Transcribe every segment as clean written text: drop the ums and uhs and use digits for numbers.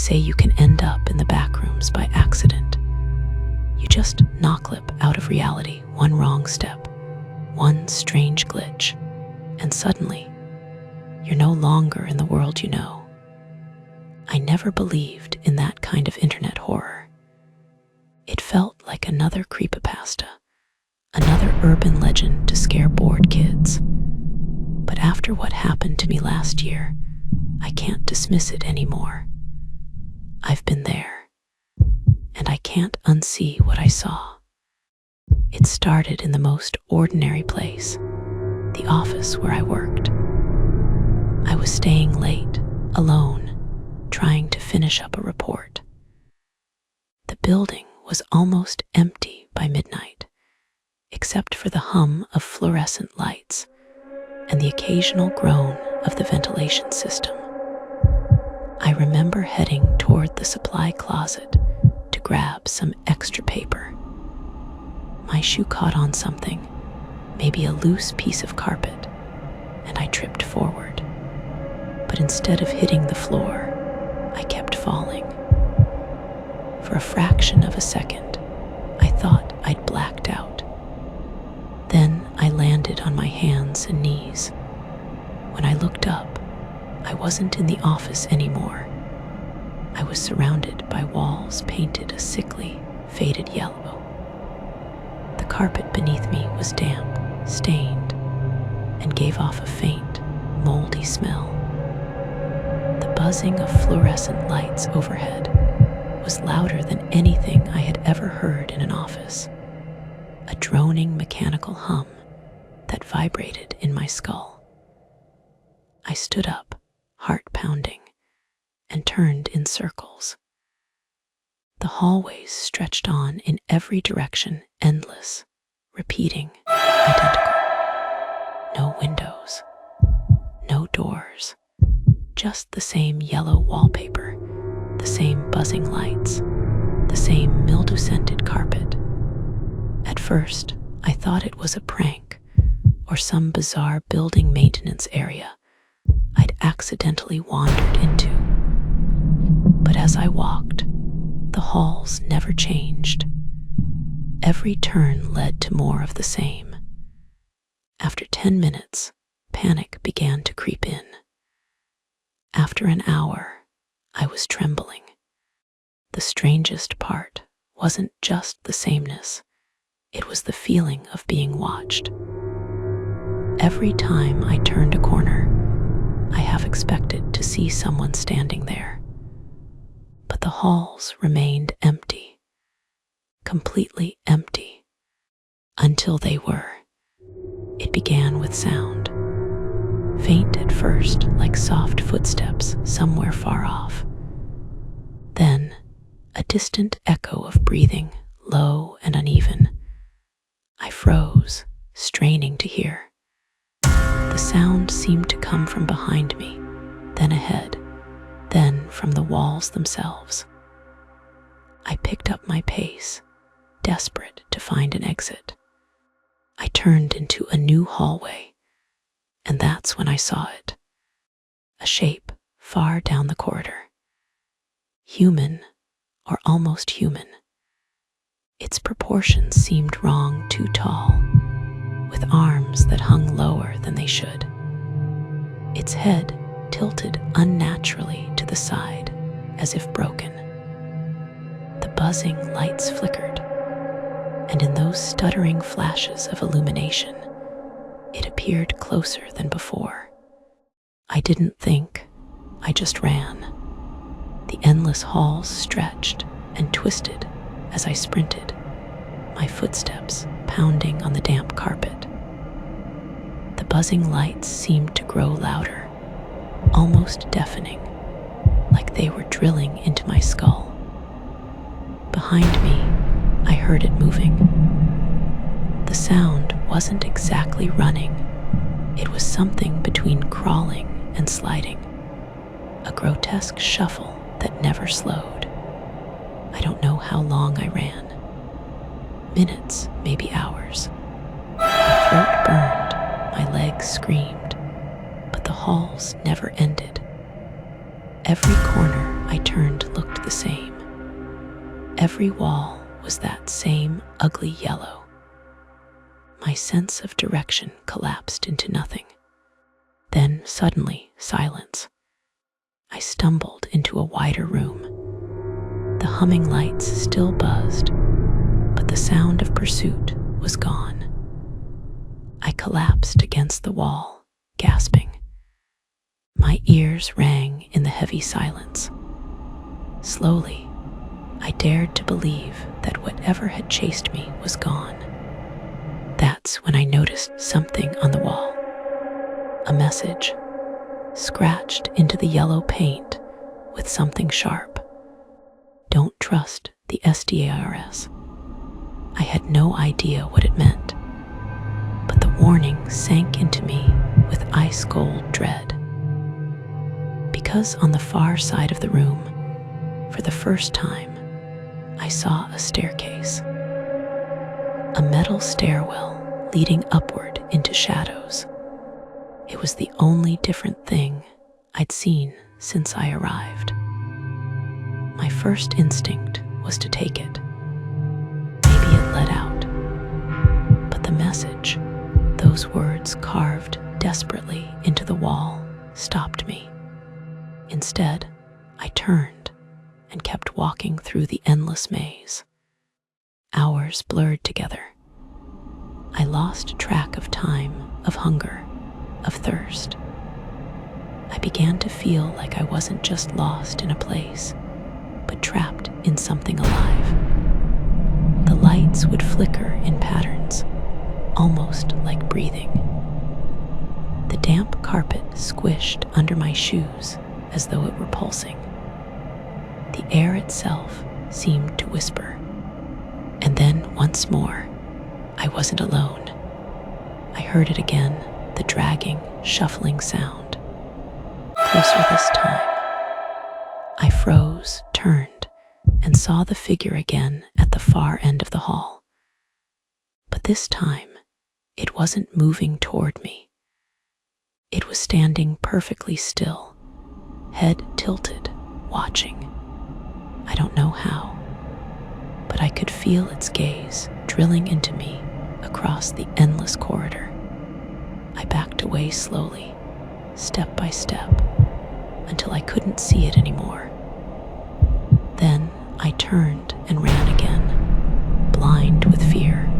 say you can end up in the backrooms by accident. You just knocklip out of reality, one wrong step, one strange glitch, and suddenly, you're no longer in the world you know. I never believed in that kind of internet horror. It felt like another creepypasta, another urban legend to scare bored kids. But after what happened to me last year, I can't dismiss it anymore. I've been there, and I can't unsee what I saw. It started in the most ordinary place, the office where I worked. I was staying late, alone, trying to finish up a report. The building was almost empty by midnight, except for the hum of fluorescent lights and the occasional groan of the ventilation system. I remember heading toward the supply closet to grab some extra paper. My shoe caught on something, maybe a loose piece of carpet, and I tripped forward. But instead of hitting the floor, I kept falling. For a fraction of a second, I thought I'd blacked out. Then I landed on my hands and knees. When I looked up, I wasn't in the office anymore. I was surrounded by walls painted a sickly, faded yellow. The carpet beneath me was damp, stained, and gave off a faint, moldy smell. The buzzing of fluorescent lights overhead was louder than anything I had ever heard in an office, a droning mechanical hum that vibrated in my skull. I stood up, heart pounding, and turned in circles. The hallways stretched on in every direction, endless, repeating, identical. No windows, no doors, just the same yellow wallpaper, the same buzzing lights, the same mildew-scented carpet. At first, I thought it was a prank or some bizarre building maintenance area I'd accidentally wandered into. But as I walked, the halls never changed. Every turn led to more of the same. After 10 minutes, panic began to creep in. After an hour, I was trembling. The strangest part wasn't just the sameness, it was the feeling of being watched. Every time I turned a corner, I half expected to see someone standing there. But the halls remained empty, completely empty, until they were. It began with sound, faint at first like soft footsteps somewhere far off. Then, a distant echo of breathing, low and uneven. I froze, straining to hear. The sound seemed to come from behind me, then ahead, then from the walls themselves. I picked up my pace, desperate to find an exit. I turned into a new hallway, and that's when I saw it. A shape far down the corridor. Human, or almost human. Its proportions seemed wrong, too tall, with arms that hung lower than they should. Its head tilted unnaturally to the side, as if broken. The buzzing lights flickered, and in those stuttering flashes of illumination, it appeared closer than before. I didn't think, I just ran. The endless halls stretched and twisted as I sprinted, my footsteps pounding on the damp carpet. The buzzing lights seemed to grow louder, almost deafening, like they were drilling into my skull. Behind me, I heard it moving. The sound wasn't exactly running. It was something between crawling and sliding, a grotesque shuffle that never slowed. I don't know how long I ran. Minutes, maybe hours. My throat burned, my legs screamed, but the halls never ended. Every corner I turned looked Every wall was that same ugly yellow. My sense of direction collapsed into nothing. Then, suddenly, silence. I stumbled into a wider room. The humming lights still buzzed, but the sound of pursuit was gone. I collapsed against the wall, gasping. My ears rang in the heavy silence. Slowly, I dared to believe that whatever had chased me was gone. That's when I noticed something on the wall. A message, scratched into the yellow paint with something sharp. Don't trust the SDARS. I had no idea what it meant, but the warning sank into me with ice-cold dread. Because on the far side of the room, for the first time, I saw a staircase. A metal stairwell leading upward into shadows. It was the only different thing I'd seen since I arrived. My first instinct was to take it. Maybe it led out. But the message, those words carved desperately into the wall, stopped me. Instead, I turned and kept walking through the endless maze. Hours blurred together. I lost track of time, of hunger, of thirst. I began to feel like I wasn't just lost in a place, but trapped in something alive. The lights would flicker in patterns, almost like breathing. The damp carpet squished under my shoes as though it were pulsing. The air itself seemed to whisper. And then, once more, I wasn't alone. I heard it again, the dragging, shuffling sound. Closer this time. I froze, turned, and saw the figure again at the far end of the hall. But this time, it wasn't moving toward me. It was standing perfectly still, head tilted, watching. I don't know how, but I could feel its gaze drilling into me across the endless corridor. I backed away slowly, step by step, until I couldn't see it anymore. Then I turned and ran again, blind with fear.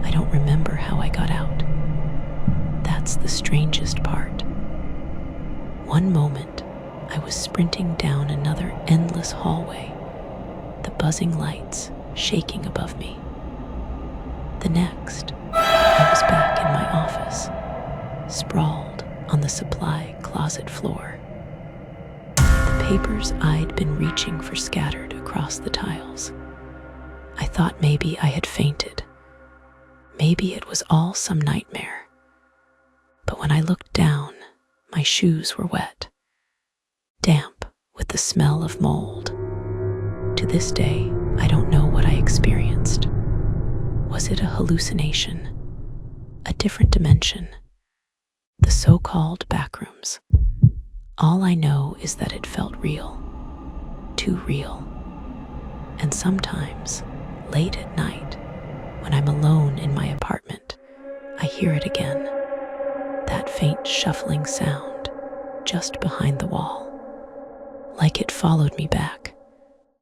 I don't remember how I got out. That's the strangest part. One moment, I was sprinting down another endless hallway, the buzzing lights shaking above me. The next, I was back in my office, sprawled on the supply closet floor. The papers I'd been reaching for scattered across the tiles. I thought maybe I had fainted. Maybe it was all some nightmare. But when I looked down, my shoes were wet, damp with the smell of mold. To this day, I don't know what I experienced. Was it a hallucination? A different dimension? The so-called backrooms? All I know is that it felt real. Too real. And sometimes, late at night, when I'm alone in my apartment, I hear it again. That faint shuffling sound just behind the wall. Like it followed me back.